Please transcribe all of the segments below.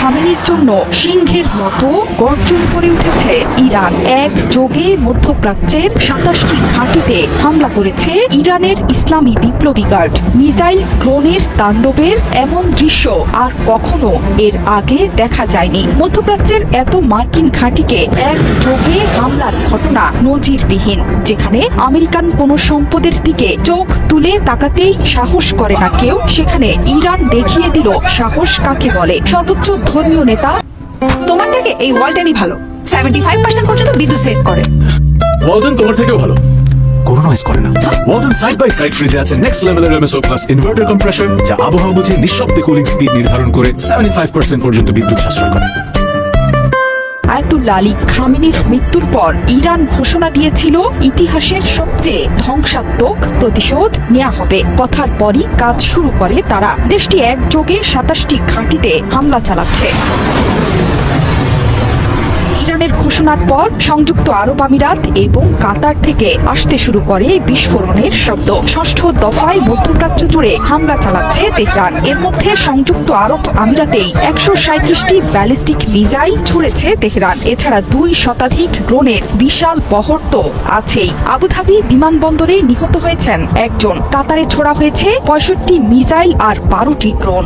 খামেনির জন্য সিংহের মতো গর্জন করে উঠেছে ইরান। একযোগে মধ্যপ্রাচ্যের ২৭টি ঘাঁটিতে হামলা করেছে ইরানের ইসলামী বিপ্লবী গার্ড। মিসাইল ড্রোনের তাণ্ডবের এমন দৃশ্য আর কখনো এর আগে দেখা যায়নি। মধ্যপ্রাচ্যের এত মার্কিন ঘাঁটিকে একযোগে হামলার ঘটনা নজিরবিহীন, যেখানে আমেরিকান কোনো সম্পদের দিকে চোখ তুলে তাকাতেই সাহস করে না কেউ, সেখানে ইরান দেখিয়ে দিল সাহস কাকে বলে। সর্বোচ্চ ধর্মীয় নেতা তোমার থেকে এই ওয়ালটনই ভালো, 75% পর্যন্ত বিদ্যুৎ সেভ করে। ওয়ালটন তোমার থেকেও ভালো, কোনো নয়েজ করে না। ওয়ালটন সাইড বাই সাইড ফ্রিজে আছে নেক্সট লেভেলের এমএসও প্লাস ইনভার্টার কম্প্রেসর, যা আবহাওয়া বুঝে নিঃশব্দে কুলিং স্পিড নির্ধারণ করে 75% পর্যন্ত বিদ্যুৎ সাশ্রয় করে। আয়াতুল্লাহ আলী খামেনির মৃত্যুর পর ইরান ঘোষণা দিয়েছিল ইতিহাসের সবচেয়ে ধ্বংসাত্মক প্রতিশোধ নেওয়া হবে। কথার পরই কাজ শুরু করে তারা। দেশটি একযোগে ২৭টি ঘাঁটিতে হামলা চালাচ্ছে। ইরানের ঘোষণার পর সংযুক্ত আরব আমিরাত এবং কাতার থেকে আসতে শুরু করে বিস্ফোরণের শব্দ। ষষ্ঠ দফায় মধ্যপ্রাচ্য জুড়ে হামলা চালাচ্ছে তেহরান। এর মধ্যে সংযুক্ত আরব আমিরাতেই ১৩৭টি ব্যালিস্টিক মিসাইল ছুড়েছে তেহরান। এছাড়া ২ শতাধিক ড্রোনের বিশাল বহর তো আছেই। আবুধাবি বিমানবন্দরে নিহত হয়েছেন একজন। কাতারে ছোড়া হয়েছে ৬৫ মিসাইল আর ১২টি ড্রোন।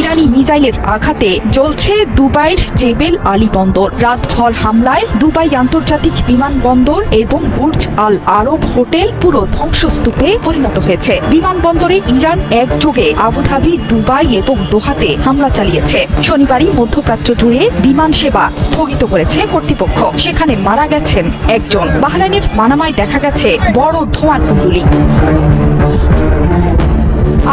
ইরানি মিসাইলের আঘাতে জ্বলছে দুবাইয়ের জেবেল আলী বন্দর। রাতভর হামলায় দুবাই আন্তর্জাতিক বিমানবন্দর এবং বুর্জ আল আরব হোটেল পুরো ধ্বংসস্তূপে পরিণত হয়েছে। বিমানবন্দরে ইরান একযোগে আবুধাবি, দুবাই এবং দোহাতে হামলা চালিয়েছে। শনিবারই মধ্যপ্রাচ্য জুড়ে বিমান সেবা স্থগিত করেছে কর্তৃপক্ষ। সেখানে মারা গেছেন একজন। বাহরাইনের মানামায় দেখা গেছে বড় ধোঁয়ার কুণ্ডলী।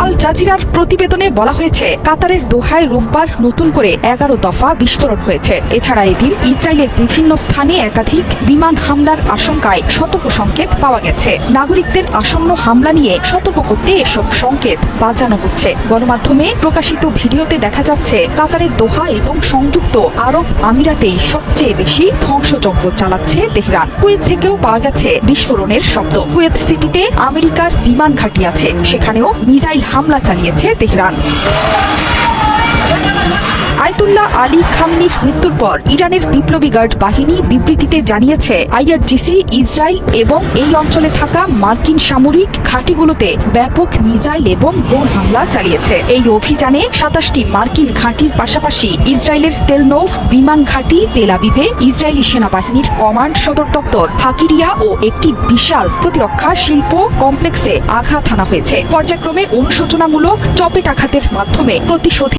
আল জাজিরার প্রতিবেদনে বলা হয়েছে, কাতারের দোহায় রোববার নতুন করে ১১ দফা বিস্ফোরণ হয়েছে। এছাড়া এদিন ইসরায়েলের বিভিন্ন স্থানে একাধিক বিমান হামলার আশঙ্কায় সতর্ক সংকেত পাওয়া গেছে। নাগরিকদের আসন্ন হামলা নিয়ে সতর্ক করতে এসব সংকেত বাজানো হচ্ছে। গণমাধ্যমে প্রকাশিত ভিডিওতে দেখা যাচ্ছে, কাতারের দোহা এবং সংযুক্ত আরব আমিরাতেই সবচেয়ে বেশি ধ্বংসযজ্ঞ চালাচ্ছে তেহরান। কুয়েত থেকেও পাওয়া গেছে বিস্ফোরণের শব্দ। কুয়েত সিটিতে আমেরিকার বিমান ঘাঁটি আছে, সেখানেও মিসাইল হামলা চালিয়েছে তেহরান। আয়াতুল্লাহ আলী খামেনির মৃত্যুর পর ইরানের বিপ্লবী গার্ড বাহিনী বিবৃতিতে জানিয়েছে, আইআরজিসি ইসরায়েল এবং এই অঞ্চলে থাকা মার্কিন সামরিক ঘাঁটিগুলোতে ব্যাপক মিসাইল এবং ড্রোন হামলা চালিয়েছে। এই অভিযানে ২৭টি মার্কিন ঘাঁটির পাশাপাশি ইসরায়েলের তেলনৌফ বিমান ঘাঁটি, তেল আবিবে ইসরায়েলি সেনাবাহিনীর কমান্ড সদর দপ্তর, হাকিরিয়া ও একটি বিশাল প্রতিরক্ষা শিল্প কমপ্লেক্সে আঘাত হানা হয়েছে। পর্যায়ক্রমে অনুশোচনামূলক চপেটাঘাতের মাধ্যমে প্রতিশোধ